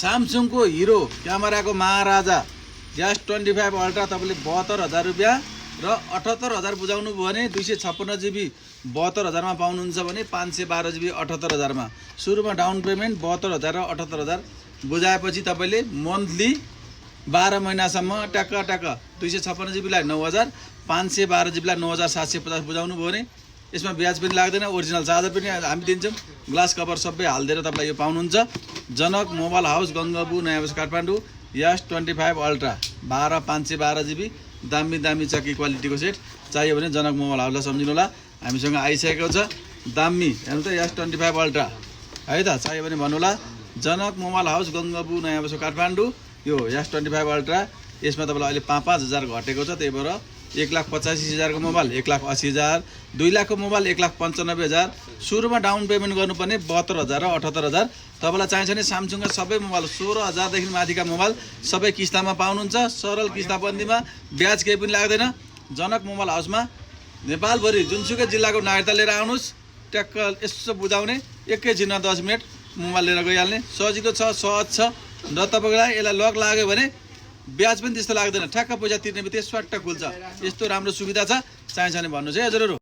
सामसङको hero क्यामेराको महाराजा S25 ultra तपाईँले 72,000 रुपियाँ र 78,000 बुझाउनु भयो भने 256 GB 72,000 मा पाउनुहुन्छ भने 512 GB 78,000 मा। सुरुमा डाउन पेमेन्ट 72,000 र 78,000 बुझाएपछि तपाईँले मन्थली 12 महिनासम्म टक्क 256 GB लाई 9,000, 512 GB लाई 9,750 बुझाउनु भयो भने यसमा ब्याज पनि लाग्दैन। ओरिजिनल चार्जर पनि हामी दिन्छौँ, ग्लास कभर सबै हालिदिएर तपाईँलाई यो पाउनुहुन्छ। जनक मोबाइल हाउस गङ्गाबु नयाँ बजार काठमाडौँ S25 अल्ट्रा 512 GB दामी चक्की क्वालिटीको सेट चाहियो भने जनक मोबाइल हाउसलाई सम्झिनु होला, हामीसँग आइसकेको छ। दामी हेर्नु त S25 अल्ट्रा है त, चाहियो भने भन्नु होला। जनक मोबाइल हाउस गङ्गाबु नयाँ बजार काठमाडौँ यो S25 अल्ट्रा यसमा तपाईँलाई अहिले 5,000 घटेको छ, त्यही भएर 1,85,000 को मोबाइल 1,80,000, 2 लाख को मोबाइल 1,95,000। सुरुमा डाउन पेमेन्ट गर्नुपर्ने 72,000 र 78,000। तपाईँलाई चाहिन्छ भने सामसङका सबै मोबाइल 16,000 देखि माथिका मोबाइल सबै किस्तामा पाउनुहुन्छ। सरल किस्ताबन्दीमा ब्याज केही पनि लाग्दैन। जनक मोबाइल हाउसमा नेपालभरि जुनसुकै जिल्लाको नागरिकता लिएर आउनुहोस्, ट्याक्क यसो बुझाउने एकैछिनमा 10 मिनट मोबाइल लिएर गइहाल्ने सजिलो छ, सहज छ। र तपाईँलाई यसलाई लक लाग्यो भने ब्याज पनि त्यस्तो लाग्दैन, ठ्याक्क पैसा तिर्ने बित्तिकै स्वाट्ट खुल्छ। यस्तो राम्रो सुविधा छ, चाहिन्छ भने भन्नुहोस् है हजुरहरू।